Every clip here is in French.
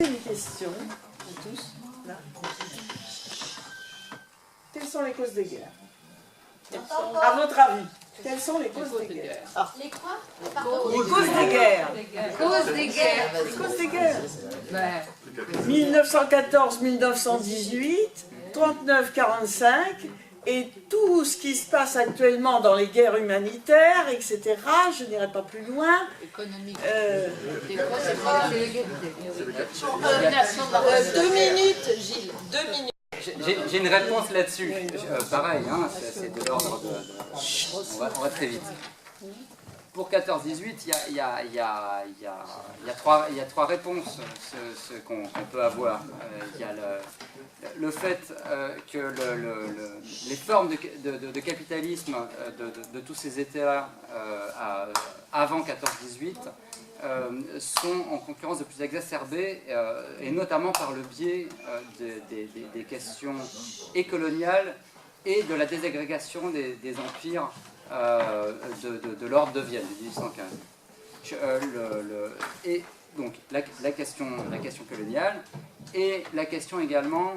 Une question à tous. Là. Quelles sont les causes des guerres? À votre avis, quelles sont les causes des guerres? Les quoi? Les causes des guerres. Causes des guerres. Les causes des guerres. 1914-1918, 39-45, et tout ce qui se passe actuellement dans les guerres humanitaires, etc. Je n'irai pas plus loin. Économique. 2 minutes, Gilles. 2 minutes. J'ai une réponse là-dessus. Pareil, hein, c'est de l'ordre de... On va très vite. Pour 14-18, il y a trois réponses qu'on peut avoir. Il y a le fait que les formes de capitalisme de tous ces États avant 14-18 sont en concurrence de plus exacerbée, et notamment par le biais des questions coloniales et de la désagrégation des empires de l'ordre de Vienne de 1815. Et donc la question coloniale et la question également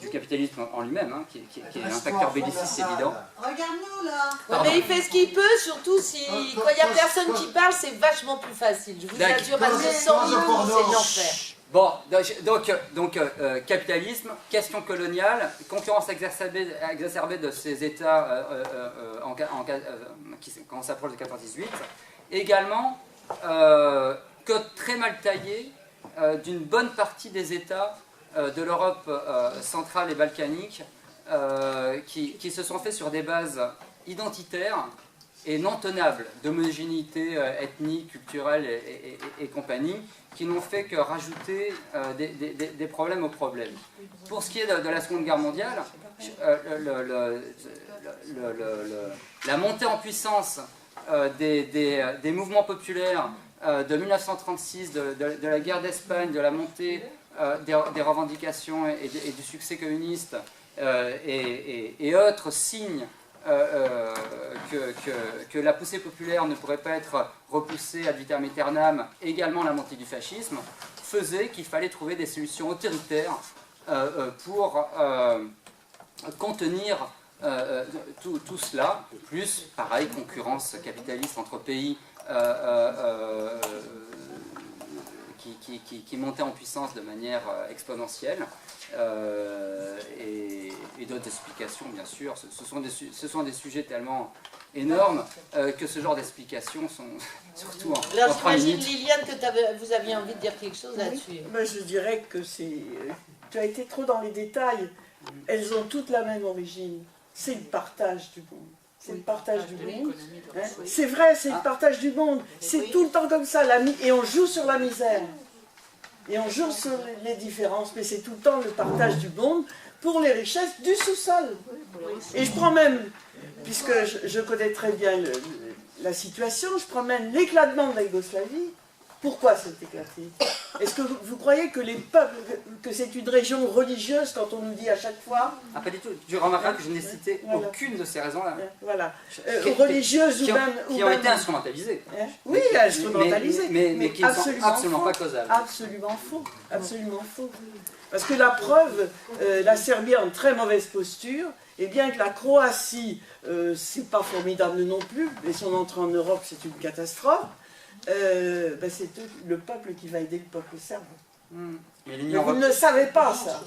du capitalisme en lui-même, hein, qui est un facteur belliciste évident. Regarde-nous là. Mais il fait ce qu'il peut, surtout si quand il n'y a personne qui parle, c'est vachement plus facile. Je vous assure, parce que sans nous, c'est l'enfer. Bon, donc capitalisme, question coloniale, concurrence exacerbée de ces États quand on s'approche de 14-18. Également, code très mal taillé d'une bonne partie des États de l'Europe centrale et balkanique qui se sont faits sur des bases identitaires et non tenables d'homogénéité ethnique, culturelle et compagnie, qui n'ont fait que rajouter des problèmes aux problèmes. Pour ce qui est de la Seconde Guerre mondiale, la montée en puissance des mouvements populaires de 1936, de la guerre d'Espagne, de la montée des revendications et du succès communiste et autres signes que la poussée populaire ne pourrait pas être repoussée ad vitam aeternam, également la montée du fascisme, faisait qu'il fallait trouver des solutions autoritaires pour contenir tout cela, plus, pareil, concurrence capitaliste entre pays qui montait en puissance de manière exponentielle, et d'autres explications, bien sûr. Ce sont des sujets tellement énormes que ce genre d'explications sont surtout en 3 J'imagine, minutes. Liliane, que vous aviez envie de dire quelque chose là-dessus. Ben, je dirais que c'est... Tu as été trop dans les détails. Elles ont toutes la même origine. C'est le partage du monde. C'est le partage du monde. Hein? C'est vrai, c'est le partage du monde. C'est tout le temps comme ça. Et on joue sur la misère. Et on joue sur les différences. Mais c'est tout le temps le partage du monde pour les richesses du sous-sol. Et je prends même, puisque je connais très bien la situation, je prends même l'éclatement de la Yougoslavie. Pourquoi c'est éclaté? Est-ce que vous croyez que les peuples, que c'est une région religieuse quand on nous dit à chaque fois? Ah, pas du tout. Tu remarqueras que je n'ai cité aucune de ces raisons-là. Voilà. Religieuses ou même... Qui ont été instrumentalisées. Oui, instrumentalisées. Mais qui ne sont absolument pas causales. Absolument faux. Absolument faux. Parce que la preuve, la Serbie est en très mauvaise posture, et bien que la Croatie, c'est pas formidable non plus, mais son entrée en Europe, c'est une catastrophe, c'est le peuple qui va aider le peuple serbe. Mais vous ne le savez pas, ça.